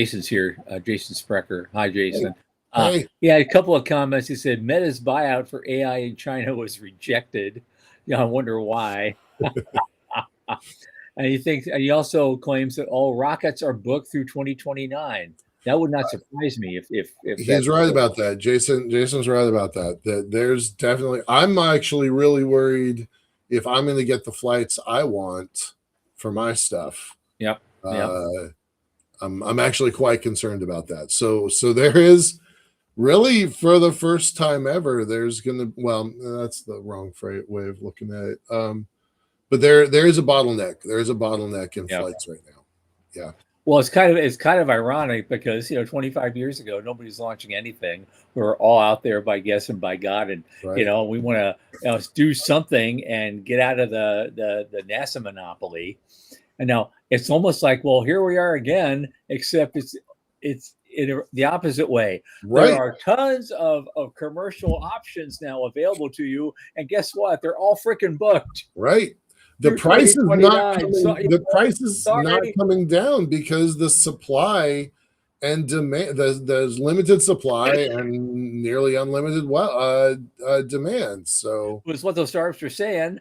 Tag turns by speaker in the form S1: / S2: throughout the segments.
S1: Jason's here. Jason Sprecher. Hi, Jason.
S2: Hey,
S1: Yeah, a couple of comments. He said Meta's buyout for AI in China was rejected. Yeah, I wonder why. And he also claims that all rockets are booked through 2029. That would not surprise me if
S2: he's
S1: that's
S2: right
S1: true.
S2: about that. Jason's right about that. That there's definitely. I'm actually really worried if I'm going to get the flights I want for my stuff.
S1: Yep. Yep.
S2: Uh, I'm actually quite concerned about that. So there is really, for the first time ever, there's going to, well, that's the wrong way of looking at it. But there is a bottleneck. There is a bottleneck in
S1: Yep.
S2: flights right now. Yeah.
S1: Well, it's kind of ironic because 25 years ago nobody's launching anything. We're all out there by guess and by God, and
S2: Right.
S1: we want to do something and get out of the NASA monopoly. And now it's almost like, well, here we are again, except it's in the opposite way. There
S2: Right.
S1: are tons of commercial options now available to you, and guess what? They're all freaking booked
S2: Right. The
S1: through
S2: price is not
S1: 2029. So
S2: coming. The price is not
S1: sorry.
S2: coming down because the supply and demand. There's limited supply and nearly unlimited demand. So
S1: Was what those startups are saying.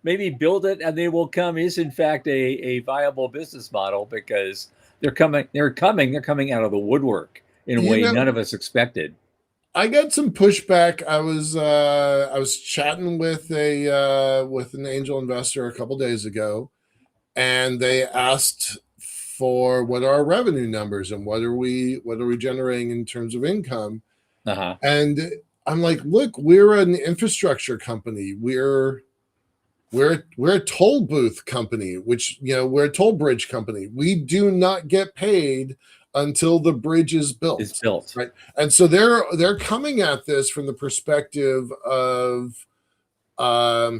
S1: Maybe build it and they will come is in fact a viable business model because they're coming out of the woodwork in a
S2: you
S1: way
S2: know,
S1: none of us expected.
S2: I got some pushback. I was chatting with an angel investor a couple days ago, and they asked for what are our revenue numbers and what are we generating in terms of income.
S1: Uh-huh.
S2: And I'm like, look, we're an infrastructure company. We're a toll booth company, which we're a toll bridge company. We do not get paid until the bridge is built.
S1: It's built.
S2: Right. And so they're coming at this from the perspective of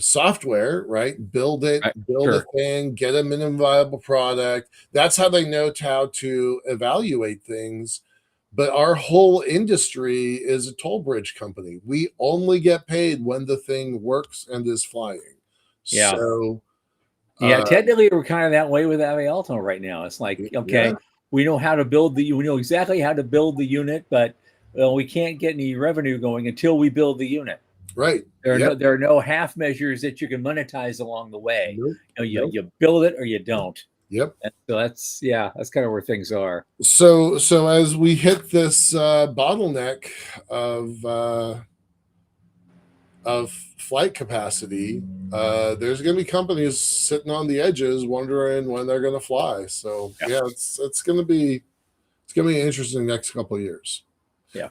S2: software, right? Build it,
S1: Right.
S2: build
S1: Sure.
S2: a thing, get a minimum viable product. That's how they know how to evaluate things. But our whole industry is a toll bridge company. We only get paid when the thing works and is flying.
S1: Yeah.
S2: So
S1: Yeah, technically we're kind of that way with Avialto right now. It's like,
S2: yeah,
S1: okay, we know exactly how to build the unit, but we can't get any revenue going until we build the unit.
S2: right.
S1: There are
S2: Yep.
S1: no half measures that you can monetize along the way.
S2: Nope.
S1: You build it or you don't.
S2: Yep.
S1: And so that's kind of where things are.
S2: So as we hit this bottleneck of flight capacity, there's going to be companies sitting on the edges wondering when they're going to fly. So yeah, it's going to be an interesting next couple of years.